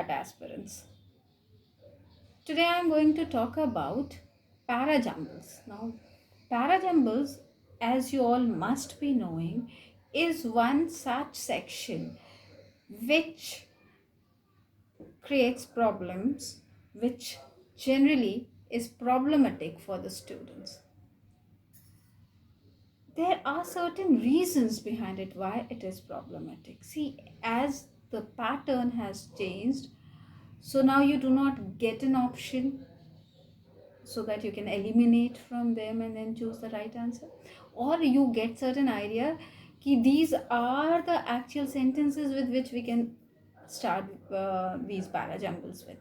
CAT aspirants. Today I am going to talk about Parajumbles. Now, Parajumbles, as you all must be knowing, is one such section which creates problems, which generally is problematic for the students. There are certain reasons behind it why it is problematic. See, as the pattern has changed, so now you do not get an option so that you can eliminate from them and then choose the right answer, or you get certain idea कि these are the actual sentences with which we can start these parajumbles with.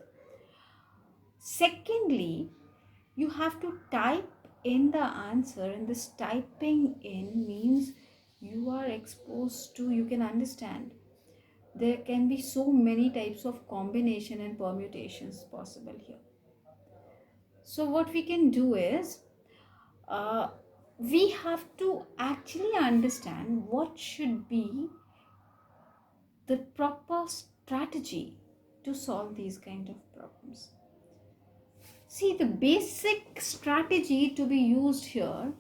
Secondly, you have to type in the answer, and this typing in means you are exposed to, you can understand there can be so many types of combination and permutations possible here. So what we can do is we have to actually understand what should be the proper strategy to solve these kind of problems. See, the basic strategy to be used here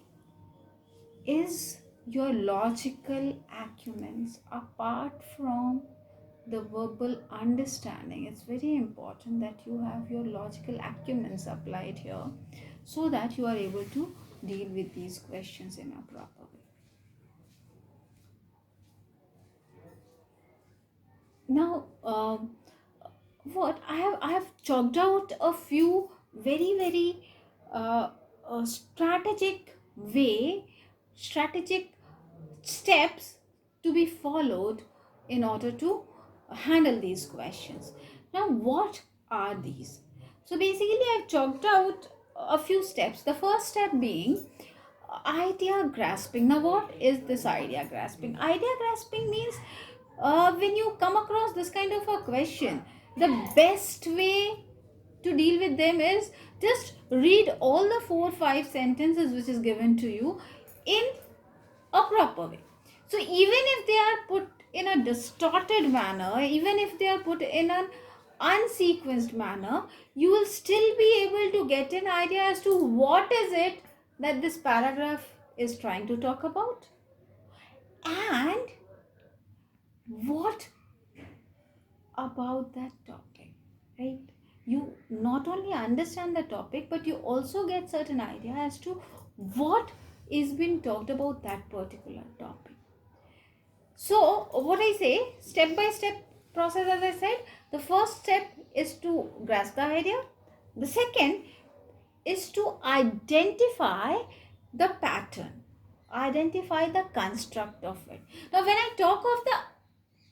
is your logical acumens apart from the verbal understanding. It's very important that you have your logical acumens applied here so that you are able to deal with these questions in a proper way. Now, what I have chalked out a few very strategic steps to be followed in order to handle these questions. Now, what are these? So basically, I've chalked out a few steps. The first step being idea grasping. Now, what is this idea grasping? Idea grasping means when you come across this kind of a question, the best way to deal with them is just read all the 4-5 sentences which is given to you in a proper way. So even if they are put in a distorted manner, even if they are put in an unsequenced manner, you will still be able to get an idea as to what is it that this paragraph is trying to talk about and what about that topic, right? You not only understand the topic, but you also get certain idea as to what is being talked about that particular topic. So what I say, step by step process, as I said, the first step is to grasp the idea. The second is to identify the pattern, identify the construct of it. Now when I talk of the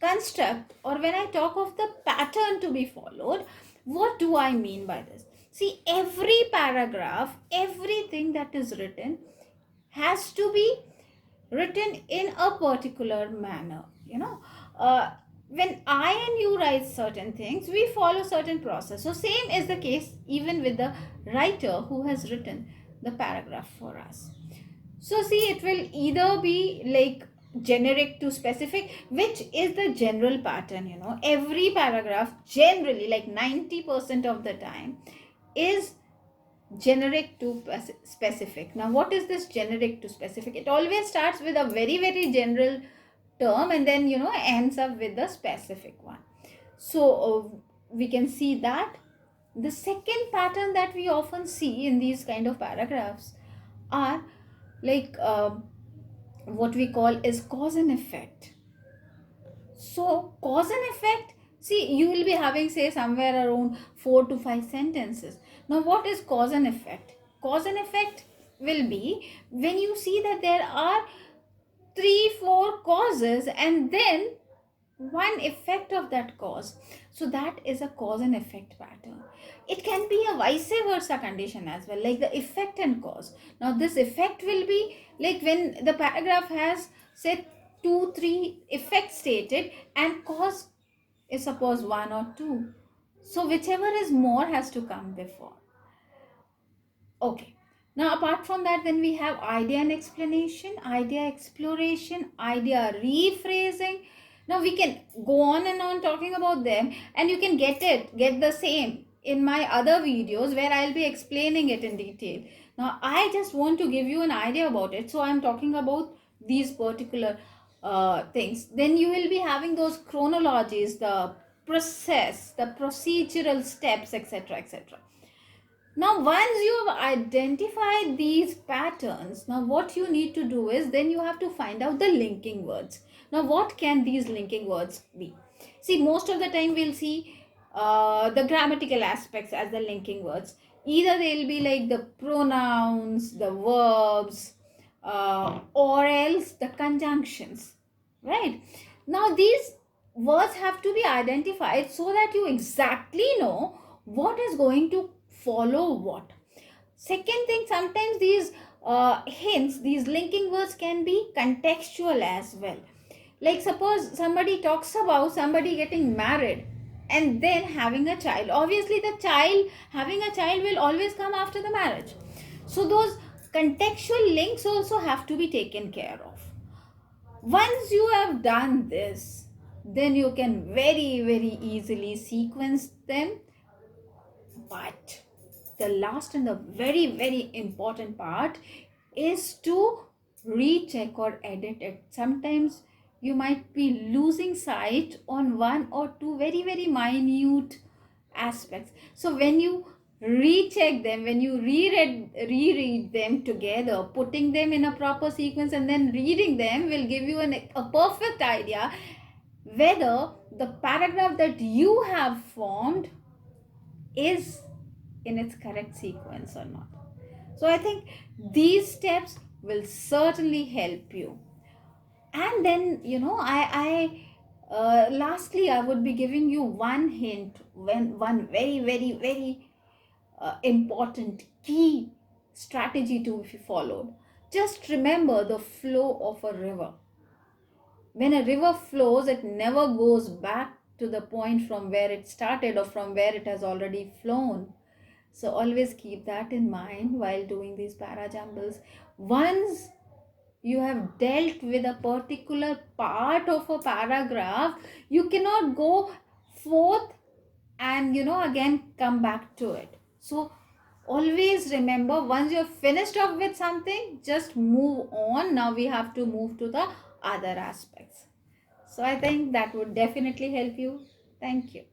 construct or when I talk of the pattern to be followed, what do I mean by this? See, every paragraph, everything that is written has to be written in a particular manner. When I and you write certain things, we follow certain process. So same is the case even with the writer who has written the paragraph for us. So see, it will either be like generic to specific, which is the general pattern. Every paragraph generally, like 90% of the time, is generic to specific. Now what is this generic to specific? It always starts with a very general term and then ends up with the specific one. So we can see that the second pattern that we often see in these kind of paragraphs are like what we call is cause and effect. So cause and effect, see, you will be having say somewhere around 4 to 5 sentences. Now what is cause and effect? Cause and effect will be when you see that there are 3-4 causes and then one effect of that cause. So that is a cause and effect pattern. It can be a vice versa condition as well, like the effect and cause. Now this effect will be like when the paragraph has say 2-3 effects stated and cause is suppose 1 or 2. So whichever is more has to come before. Okay. Now apart from that, then we have idea and explanation, idea exploration, idea rephrasing. Now we can go on and on talking about them, and you can get the same in my other videos where I'll be explaining it in detail. Now I just want to give you an idea about it, so I'm talking about these particular things. Then you will be having those chronologies, the process, the procedural steps, etc., etc. Now, once you have identified these patterns, now what you need to do is then you have to find out the linking words. Now, what can these linking words be? See, most of the time we'll see the grammatical aspects as the linking words. Either they'll be like the pronouns, the verbs, or else the conjunctions, right? Now, these words have to be identified so that you exactly know what is going to follow what. Second thing, sometimes these hints, these linking words can be contextual as well. Like suppose somebody talks about somebody getting married and then having a child. Obviously, the child, having a child will always come after the marriage. So those contextual links also have to be taken care of. Once you have done this, then you can very easily sequence them. But the last and the very important part is to recheck or edit it. Sometimes you might be losing sight on one or two very minute aspects. So when you recheck them, when you reread them together, putting them in a proper sequence and then reading them will give you a perfect idea whether the paragraph that you have formed is in its correct sequence or not. So I think these steps will certainly help you. And then, lastly, I would be giving you one hint, one very important key strategy to be followed. Just remember the flow of a river. When a river flows, it never goes back to the point from where it started or from where it has already flown. So always keep that in mind while doing these parajumbles. Once you have dealt with a particular part of a paragraph, you cannot go forth and again come back to it. So always remember, once you're finished off with something, just move on. Now we have to move to the other aspects. So I think that would definitely help you. Thank you.